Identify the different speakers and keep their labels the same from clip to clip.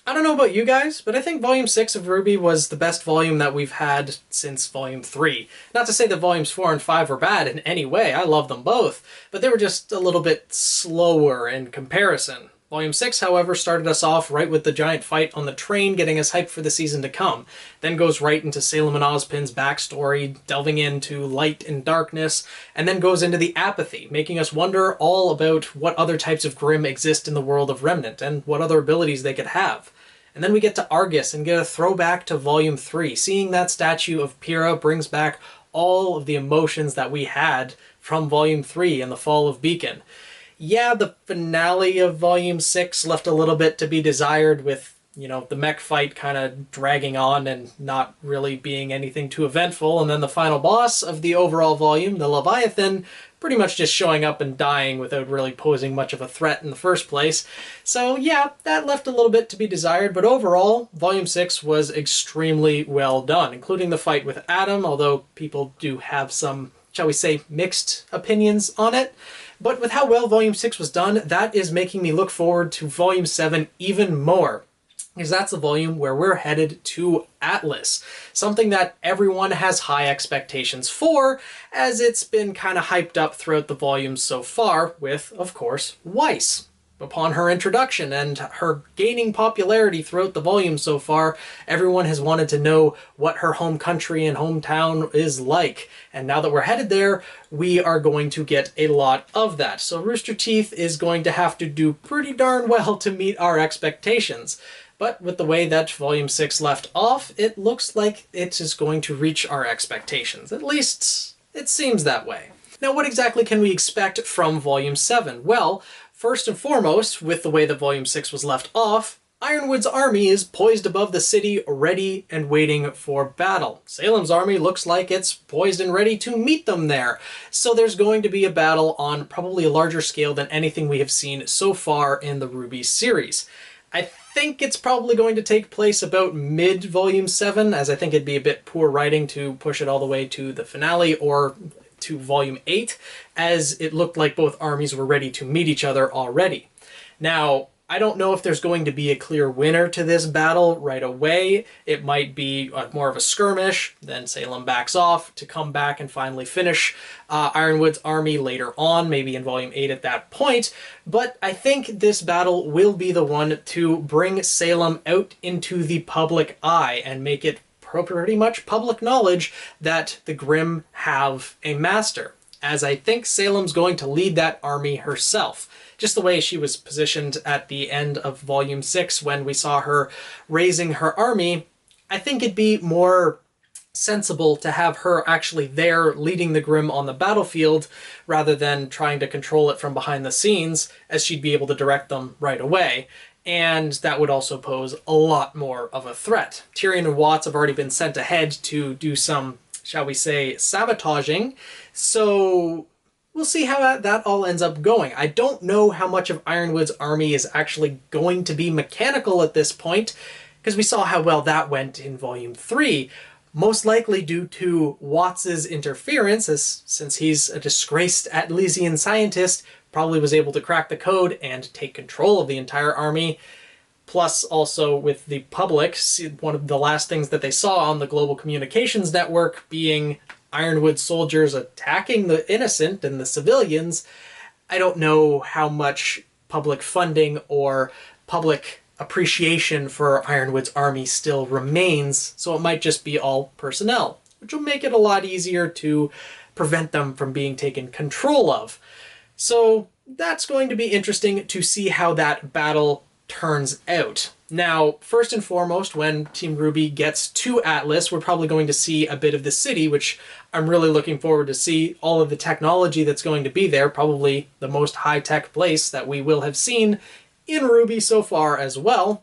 Speaker 1: I don't know about you guys, but I think Volume 6 of RWBY was the best volume that we've had since Volume 3. Not to say that Volumes 4 and 5 were bad in any way, I love them both, but they were just a little bit slower in comparison. Volume 6, however, started us off right with the giant fight on the train, getting us hyped for the season to come. Then goes right into Salem and Ozpin's backstory, delving into light and darkness, and then goes into the apathy, making us wonder all about what other types of Grimm exist in the world of Remnant, and what other abilities they could have. And then we get to Argus and get a throwback to Volume 3. Seeing that statue of Pyrrha brings back all of the emotions that we had from Volume 3 and the fall of Beacon. Yeah, the finale of Volume 6 left a little bit to be desired with, the mech fight kind of dragging on and not really being anything too eventful. And then the final boss of the overall volume, the Leviathan, pretty much just showing up and dying without really posing much of a threat in the first place. So yeah, that left a little bit to be desired, but overall, Volume 6 was extremely well done, including the fight with Adam, although people do have some, shall we say, mixed opinions on it. But with how well Volume 6 was done, that is making me look forward to Volume 7 even more. Because that's the volume where we're headed to Atlas. Something that everyone has high expectations for, as it's been kind of hyped up throughout the volumes so far with, of course, Weiss. Upon her introduction and her gaining popularity throughout the volume so far, everyone has wanted to know what her home country and hometown is like. And now that we're headed there, we are going to get a lot of that. So Rooster Teeth is going to have to do pretty darn well to meet our expectations. But with the way that Volume 6 left off, it looks like it is going to reach our expectations. At least, it seems that way. Now, what exactly can we expect from Volume 7? Well, first and foremost, with the way that Volume 6 was left off, Ironwood's army is poised above the city, ready and waiting for battle. Salem's army looks like it's poised and ready to meet them there. So there's going to be a battle on probably a larger scale than anything we have seen so far in the RWBY series. I think it's probably going to take place about mid-Volume 7, as I think it'd be a bit poor writing to push it all the way to the finale or to Volume 8, as it looked like both armies were ready to meet each other already. Now, I don't know if there's going to be a clear winner to this battle right away. It might be more of a skirmish, then Salem backs off to come back and finally finish Ironwood's army later on, maybe in Volume 8 at that point. But I think this battle will be the one to bring Salem out into the public eye and make it pretty much public knowledge that the Grimm have a master, as I think Salem's going to lead that army herself. Just the way she was positioned at the end of Volume 6 when we saw her raising her army, I think it'd be more sensible to have her actually there leading the Grimm on the battlefield rather than trying to control it from behind the scenes, as she'd be able to direct them right away. And that would also pose a lot more of a threat. Tyrion and Watts have already been sent ahead to do some, shall we say, sabotaging, so we'll see how that all ends up going. I don't know how much of Ironwood's army is actually going to be mechanical at this point, because we saw how well that went in Volume 3, most likely due to Watts's interference, since he's a disgraced Atlesian scientist, probably was able to crack the code and take control of the entire army. Plus, also with the public, one of the last things that they saw on the Global Communications Network being Ironwood soldiers attacking the innocent and the civilians. I don't know how much public funding or public appreciation for Ironwood's army still remains, so it might just be all personnel, which will make it a lot easier to prevent them from being taken control of. So that's going to be interesting to see how that battle turns out. Now, first and foremost, when Team RWBY gets to Atlas, we're probably going to see a bit of the city, which I'm really looking forward to see. All of the technology that's going to be there, probably the most high-tech place that we will have seen in RWBY so far as well.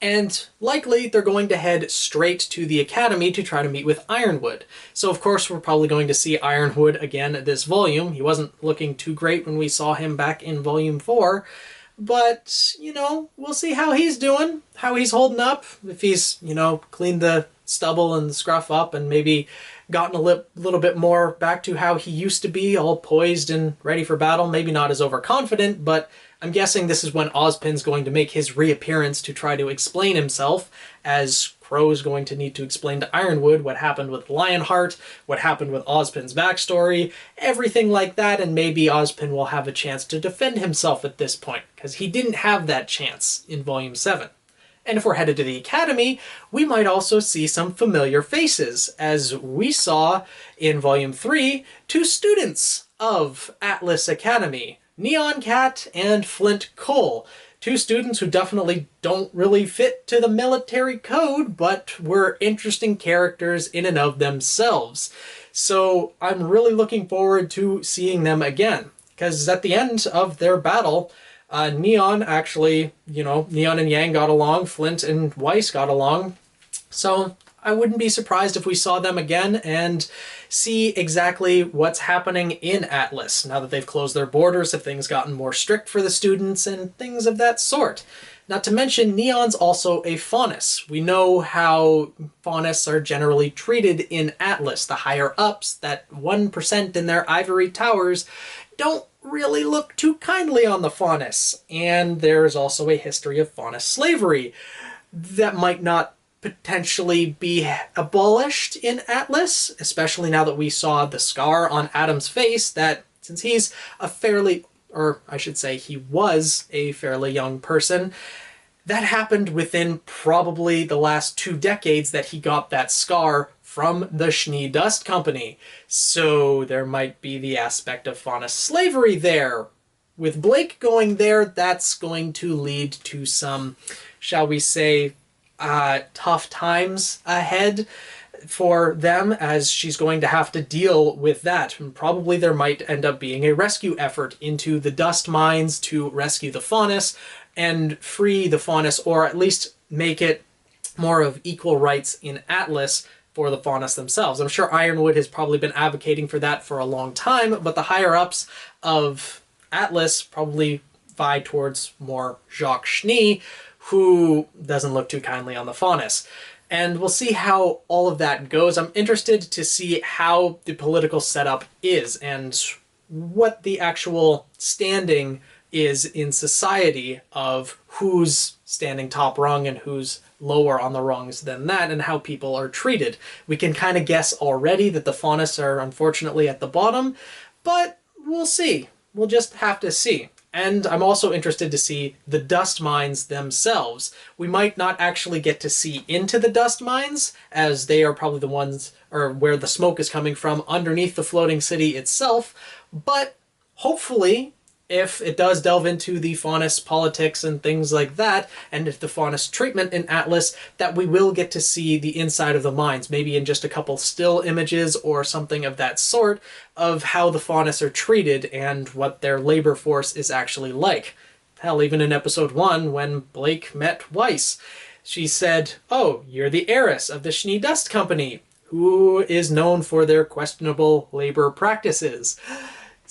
Speaker 1: And likely they're going to head straight to the Academy to try to meet with Ironwood. So of course we're probably going to see Ironwood again this volume. He wasn't looking too great when we saw him back in Volume 4. But, we'll see how he's doing, how he's holding up, if he's, cleaned the stubble and the scruff up and maybe gotten a little bit more back to how he used to be, all poised and ready for battle. Maybe not as overconfident, but I'm guessing this is when Ozpin's going to make his reappearance to try to explain himself, as Crow is going to need to explain to Ironwood what happened with Lionheart, what happened with Ozpin's backstory, everything like that, and maybe Ozpin will have a chance to defend himself at this point, because he didn't have that chance in Volume 7. And if we're headed to the Academy, we might also see some familiar faces, as we saw in Volume 3 two students of Atlas Academy, Neon Cat and Flint Cole. Two students who definitely don't really fit to the military code, but were interesting characters in and of themselves. So I'm really looking forward to seeing them again, because at the end of their battle, Neon actually, Neon and Yang got along, Flint and Weiss got along, so I wouldn't be surprised if we saw them again and see exactly what's happening in Atlas, now that they've closed their borders, have things gotten more strict for the students, and things of that sort. Not to mention, Neon's also a Faunus. We know how Faunus are generally treated in Atlas. The higher-ups, that 1% in their ivory towers, don't really look too kindly on the Faunus. And there's also a history of Faunus slavery that might not potentially be abolished in Atlas, especially now that we saw the scar on Adam's face, that since he's a fairly, or I should say he was a fairly young person, that happened within probably the last 2 decades that he got that scar from the Schnee Dust Company. So there might be the aspect of Faunus slavery there. With Blake going there, that's going to lead to some, shall we say, tough times ahead for them, as she's going to have to deal with that. And probably there might end up being a rescue effort into the dust mines to rescue the Faunus and free the Faunus, or at least make it more of equal rights in Atlas for the Faunus themselves. I'm sure Ironwood has probably been advocating for that for a long time, but the higher-ups of Atlas probably vie towards more Jacques Schnee, who doesn't look too kindly on the Faunus. And we'll see how all of that goes. I'm interested to see how the political setup is and what the actual standing is in society of who's standing top rung and who's lower on the rungs than that, and how people are treated. We can kind of guess already that the Faunus are unfortunately at the bottom, but we'll see. We'll just have to see. And I'm also interested to see the dust mines themselves. We might not actually get to see into the dust mines, as they are probably the ones, or where the smoke is coming from underneath the floating city itself, but hopefully, if it does delve into the Faunus politics and things like that, and if the Faunus treatment in Atlas, that we will get to see the inside of the mines, maybe in just a couple still images or something of that sort, of how the Faunus are treated and what their labor force is actually like. Hell, even in episode 1, when Blake met Weiss, she said, "Oh, you're the heiress of the Schnee Dust Company, who is known for their questionable labor practices."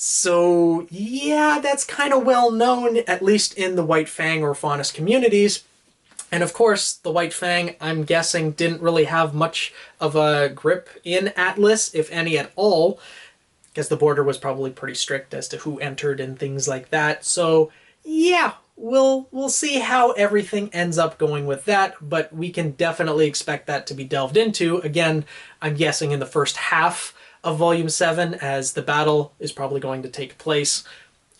Speaker 1: So yeah, that's kind of well known, at least in the White Fang or Faunus communities. And of course, the White Fang, I'm guessing, didn't really have much of a grip in Atlas, if any at all, because the border was probably pretty strict as to who entered and things like that. So yeah, we'll see how everything ends up going with that, but we can definitely expect that to be delved into. Again, I'm guessing in the first half of Volume 7, as the battle is probably going to take place.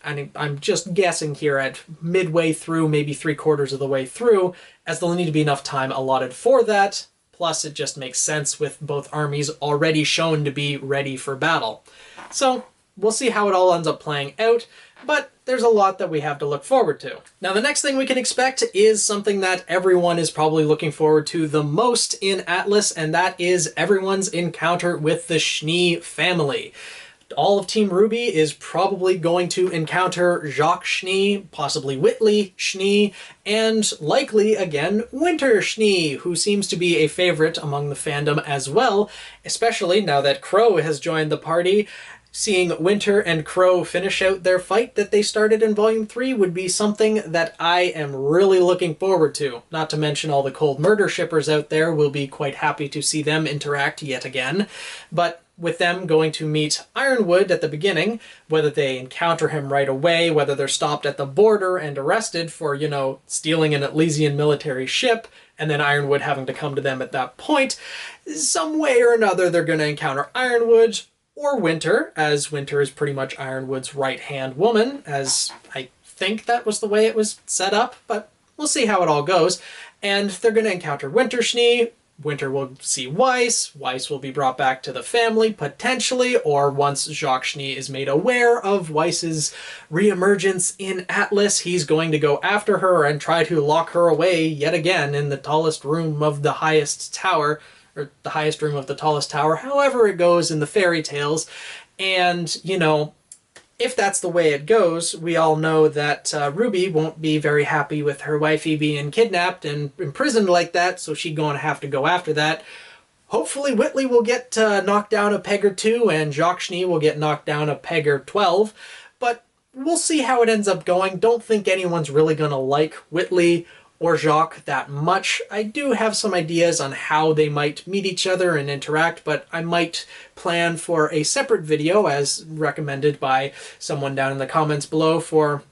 Speaker 1: And I'm just guessing here at midway through, maybe 3/4 of the way through, as there'll need to be enough time allotted for that. Plus, it just makes sense with both armies already shown to be ready for battle. So we'll see how it all ends up playing out, but there's a lot that we have to look forward to. Now, the next thing we can expect is something that everyone is probably looking forward to the most in Atlas, and that is everyone's encounter with the Schnee family. All of Team RWBY is probably going to encounter Jacques Schnee, possibly Whitley Schnee, and likely, again, Winter Schnee, who seems to be a favorite among the fandom as well, especially now that Crow has joined the party. Seeing Winter and Crow finish out their fight that they started in Volume 3 would be something that I am really looking forward to. Not to mention all the Cold Murder shippers out there will be quite happy to see them interact yet again. But with them going to meet Ironwood at the beginning, whether they encounter him right away, whether they're stopped at the border and arrested for, you know, stealing an Elysian military ship, and then Ironwood having to come to them at that point, some way or another they're going to encounter Ironwood or Winter, as Winter is pretty much Ironwood's right-hand woman, as I think that was the way it was set up, but we'll see how it all goes. And they're going to encounter Winter Schnee. Winter will see Weiss. Weiss will be brought back to the family, potentially, or once Jacques Schnee is made aware of Weiss's reemergence in Atlas, he's going to go after her and try to lock her away yet again in the tallest room of the highest tower, or the highest room of the tallest tower, however it goes in the fairy tales. And, you know, if that's the way it goes, we all know that RWBY won't be very happy with her wifey being kidnapped and imprisoned like that, so she's going to have to go after that. Hopefully Whitley will get knocked down a peg or two, and Jacques Schnee will get knocked down a peg or 12, but we'll see how it ends up going. Don't think anyone's really going to like Whitley or Jacques that much. I do have some ideas on how they might meet each other and interact, but I might plan for a separate video, as recommended by someone down in the comments below, for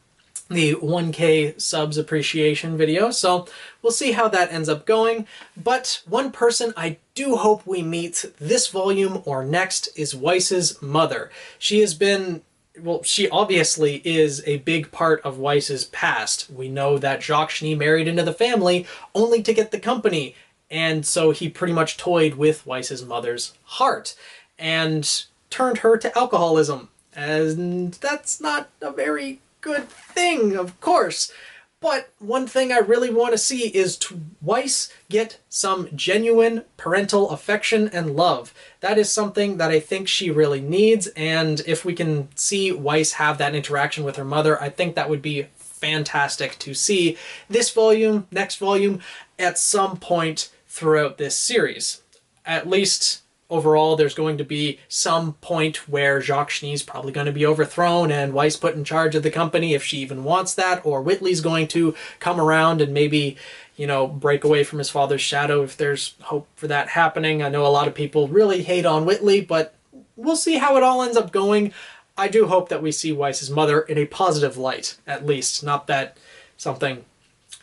Speaker 1: the 1K subs appreciation video. So we'll see how that ends up going. But one person I do hope we meet this volume or next is Weiss's mother. She has been, well, she obviously is a big part of Weiss's past. We know that Jacques Schnee married into the family only to get the company, and so he pretty much toyed with Weiss's mother's heart and turned her to alcoholism. And that's not a very good thing, of course. But one thing I really want to see is Weiss get some genuine parental affection and love. That is something that I think she really needs, and if we can see Weiss have that interaction with her mother, I think that would be fantastic to see this volume, next volume, at some point throughout this series. At least overall, there's going to be some point where Jacques Schnee's probably going to be overthrown and Weiss put in charge of the company, if she even wants that, or Whitley's going to come around and maybe, you know, break away from his father's shadow, if there's hope for that happening. I know a lot of people really hate on Whitley, but we'll see how it all ends up going. I do hope that we see Weiss's mother in a positive light, at least. Not that something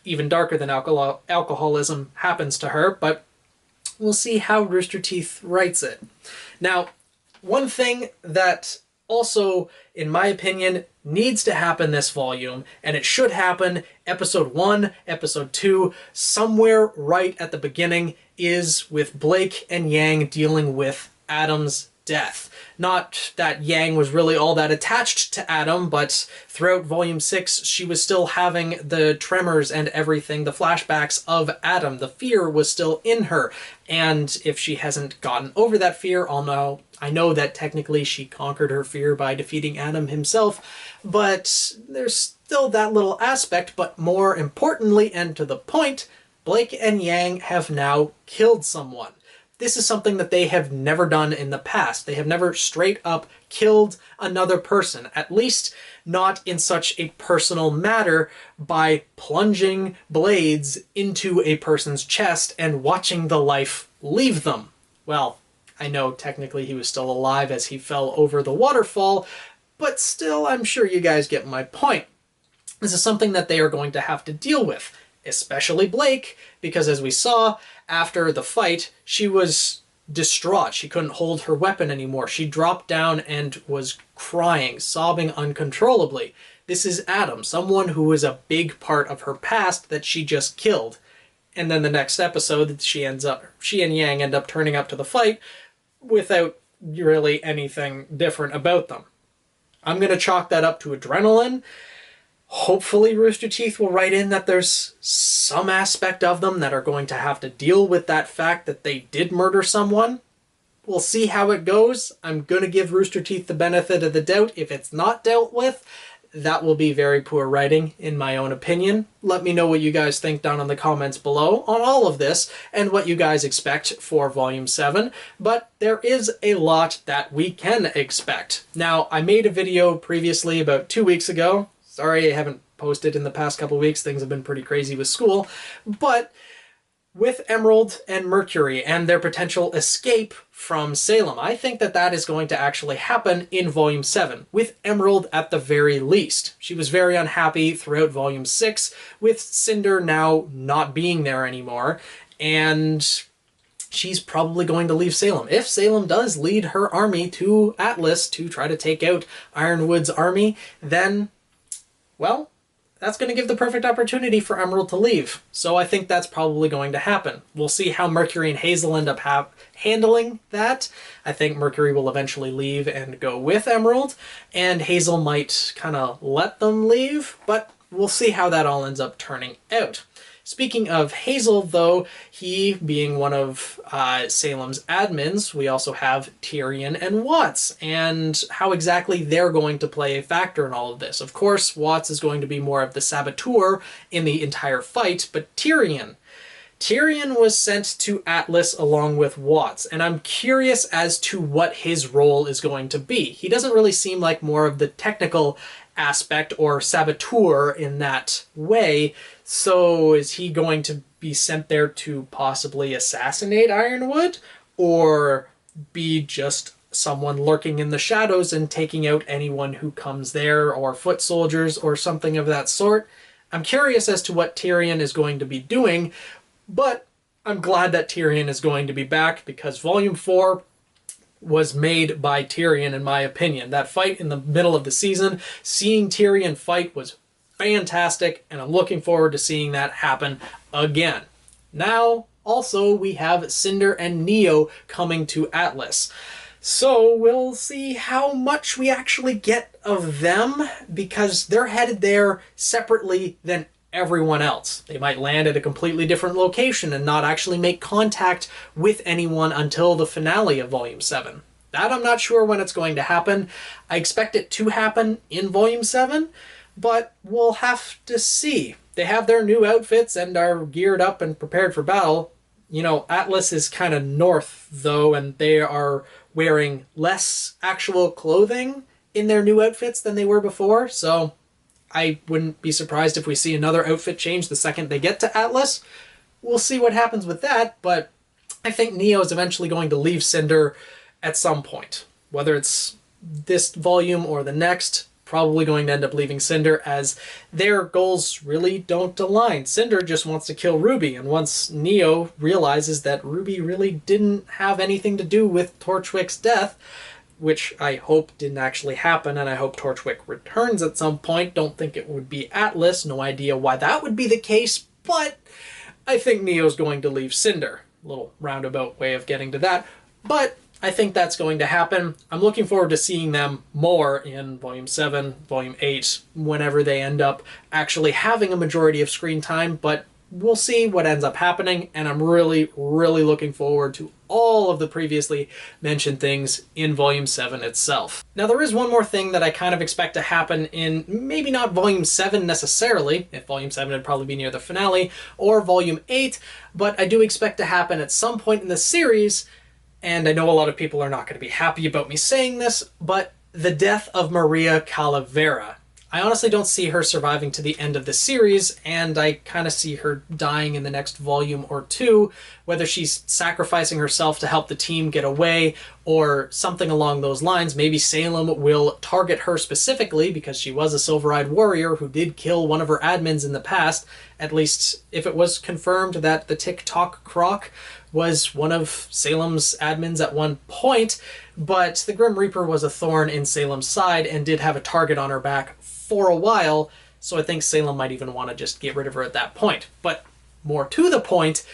Speaker 1: even darker than alcoholism happens to her, but we'll see how Rooster Teeth writes it. Now, one thing that also, in my opinion, needs to happen this volume, and it should happen episode 1, episode 2, somewhere right at the beginning, is with Blake and Yang dealing with Adam's death. Not that Yang was really all that attached to Adam, but throughout Volume 6, she was still having the tremors and everything, the flashbacks of Adam. The fear was still in her, and if she hasn't gotten over that fear, I know that technically she conquered her fear by defeating Adam himself, but there's still that little aspect. But more importantly, and to the point, Blake and Yang have now killed someone. This is something that they have never done in the past. They have never straight up killed another person, at least not in such a personal matter, by plunging blades into a person's chest and watching the life leave them. Well, I know technically he was still alive as he fell over the waterfall, but still, I'm sure you guys get my point. This is something that they are going to have to deal with, especially Blake, because as we saw, after the fight, she was distraught. She couldn't hold her weapon anymore. She dropped down and was crying, sobbing uncontrollably. This is Adam, someone who is a big part of her past that she just killed. And then the next episode, she and Yang end up turning up to the fight without really anything different about them. I'm going to chalk that up to adrenaline. Hopefully Rooster Teeth will write in that there's some aspect of them that are going to have to deal with that fact that they did murder someone. We'll see how it goes. I'm going to give Rooster Teeth the benefit of the doubt. If it's not dealt with, that will be very poor writing, in my own opinion. Let me know what you guys think down in the comments below on all of this and what you guys expect for Volume 7. But there is a lot that we can expect. Now, I made a video previously about 2 weeks ago. Sorry I haven't posted in the past couple weeks. Things have been pretty crazy with school. But with Emerald and Mercury and their potential escape from Salem. I think that that is going to actually happen in Volume 7, with Emerald at the very least. She was very unhappy throughout Volume 6, with Cinder now not being there anymore, and she's probably going to leave Salem. If Salem does lead her army to Atlas to try to take out Ironwood's army, then, well, that's going to give the perfect opportunity for Emerald to leave. So I think that's probably going to happen. We'll see how Mercury and Hazel end up handling that. I think Mercury will eventually leave and go with Emerald, and Hazel might kind of let them leave, but we'll see how that all ends up turning out. Speaking of Hazel, though, he being one of Salem's admins, we also have Tyrion and Watts, and how exactly they're going to play a factor in all of this. Of course, Watts is going to be more of the saboteur in the entire fight, but Tyrion was sent to Atlas along with Watts, and I'm curious as to what his role is going to be. He doesn't really seem like more of the technical aspect or saboteur in that way, so is he going to be sent there to possibly assassinate Ironwood, or be just someone lurking in the shadows and taking out anyone who comes there, or foot soldiers or something of that sort? I'm curious as to what Tyrion is going to be doing, but I'm glad that Tyrion is going to be back, because Volume 4 was made by Tyrion, in my opinion. That fight in the middle of the season, seeing Tyrion fight, was fantastic, and I'm looking forward to seeing that happen again. Now, also, we have Cinder and Neo coming to Atlas. So we'll see how much we actually get of them, because they're headed there separately than everyone else. They might land at a completely different location and not actually make contact with anyone until the finale of Volume 7. That I'm not sure when it's going to happen. I expect it to happen in Volume 7, but we'll have to see. They have their new outfits and are geared up and prepared for battle. You know, Atlas is kind of north, though, and they are wearing less actual clothing in their new outfits than they were before, so I wouldn't be surprised if we see another outfit change the second they get to Atlas. We'll see what happens with that, but I think Neo is eventually going to leave Cinder at some point. Whether it's this volume or the next, probably going to end up leaving Cinder, as their goals really don't align. Cinder just wants to kill RWBY, and once Neo realizes that RWBY really didn't have anything to do with Torchwick's death, which I hope didn't actually happen, and I hope Torchwick returns at some point. Don't think it would be Atlas. No idea why that would be the case, but I think Neo's going to leave Cinder. A little roundabout way of getting to that, but I think that's going to happen. I'm looking forward to seeing them more in Volume 7, Volume 8, whenever they end up actually having a majority of screen time, but we'll see what ends up happening, and I'm really, really looking forward to all of the previously mentioned things in Volume 7 itself. Now, there is one more thing that I kind of expect to happen in maybe not Volume 7 necessarily, if Volume 7 would probably be near the finale, or Volume 8, but I do expect to happen at some point in the series, and I know a lot of people are not going to be happy about me saying this, but the death of Maria Calavera. I honestly don't see her surviving to the end of the series, and I kind of see her dying in the next volume or two, whether she's sacrificing herself to help the team get away or something along those lines. Maybe Salem will target her specifically because she was a silver-eyed warrior who did kill one of her admins in the past, at least if it was confirmed that the Tick-Tock Croc was one of Salem's admins at one point, but the Grim Reaper was a thorn in Salem's side and did have a target on her back for a while, so I think Salem might even want to just get rid of her at that point. But more to the point,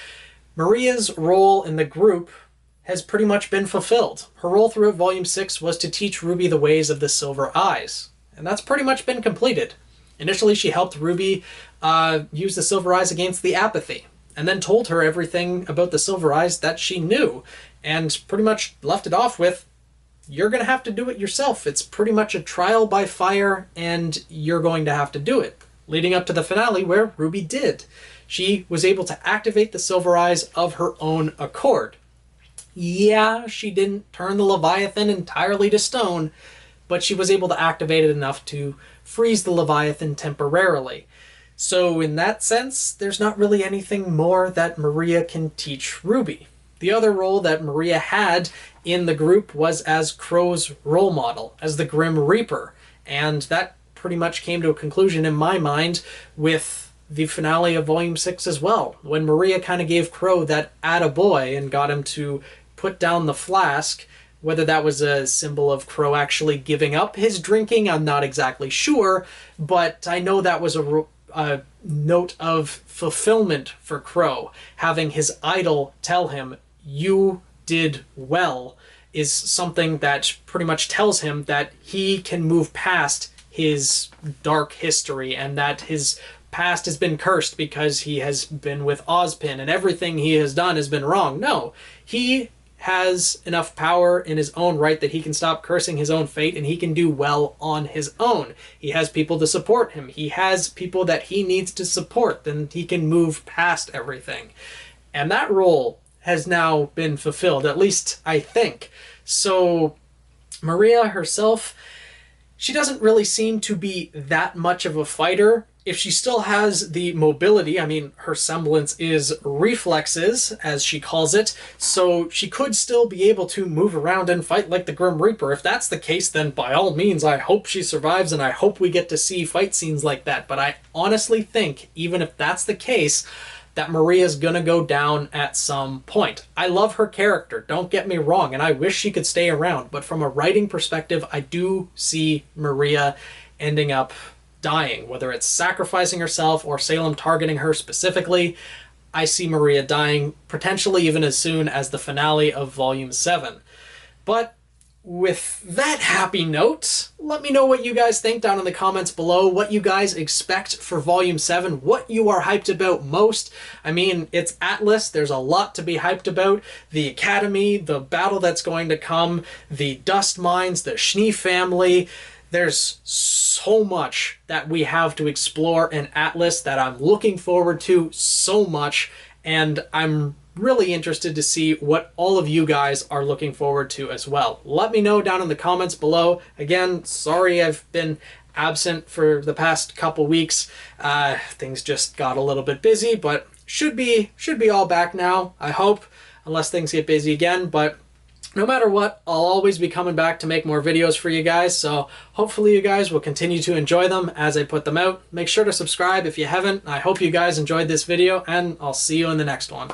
Speaker 1: Maria's role in the group has pretty much been fulfilled. Her role throughout Volume 6 was to teach RWBY the ways of the Silver Eyes, and that's pretty much been completed. Initially, she helped RWBY use the Silver Eyes against the Apathy, and then told her everything about the Silver Eyes that she knew, and pretty much left it off with, you're going to have to do it yourself. It's pretty much a trial by fire, and you're going to have to do it. Leading up to the finale where RWBY did. She was able to activate the Silver Eyes of her own accord. Yeah, she didn't turn the Leviathan entirely to stone, but she was able to activate it enough to freeze the Leviathan temporarily. So in that sense, there's not really anything more that Maria can teach Ruby. The other role that Maria had in the group was as Crow's role model, as the Grim Reaper, and that pretty much came to a conclusion in my mind with the finale of Volume 6 as well, when Maria kind of gave Crow that attaboy and got him to put down the flask. Whether that was a symbol of Crow actually giving up his drinking, I'm not exactly sure, but I know that was a note of fulfillment for Crow. Having his idol tell him, "You did well," is something that pretty much tells him that he can move past his dark history and that his past has been cursed because he has been with Ozpin and everything he has done has been wrong. No, he has enough power in his own right that he can stop cursing his own fate and he can do well on his own. He has people to support him. He has people that he needs to support. Then he can move past everything. And that role has now been fulfilled, at least I think. So Maria herself, she doesn't really seem to be that much of a fighter. If she still has the mobility, I mean, her semblance is reflexes, as she calls it, so she could still be able to move around and fight like the Grim Reaper. If that's the case, then by all means, I hope she survives, and I hope we get to see fight scenes like that. But I honestly think, even if that's the case, that Maria's gonna go down at some point. I love her character, don't get me wrong, and I wish she could stay around, but from a writing perspective, I do see Maria ending up dying, whether it's sacrificing herself or Salem targeting her specifically. I see Maria dying potentially even as soon as the finale of Volume 7. But with that happy note, let me know what you guys think down in the comments below, what you guys expect for Volume 7, what you are hyped about most. I mean, it's Atlas, there's a lot to be hyped about. The Academy, the battle that's going to come, the dust mines, the Schnee family. There's so much that we have to explore in Atlas that I'm looking forward to so much, and I'm really interested to see what all of you guys are looking forward to as well. Let me know down in the comments below. Again, sorry I've been absent for the past couple weeks. Things just got a little bit busy, but should be all back now, I hope, unless things get busy again. But no matter what, I'll always be coming back to make more videos for you guys, so hopefully you guys will continue to enjoy them as I put them out. Make sure to subscribe if you haven't. I hope you guys enjoyed this video, and I'll see you in the next one.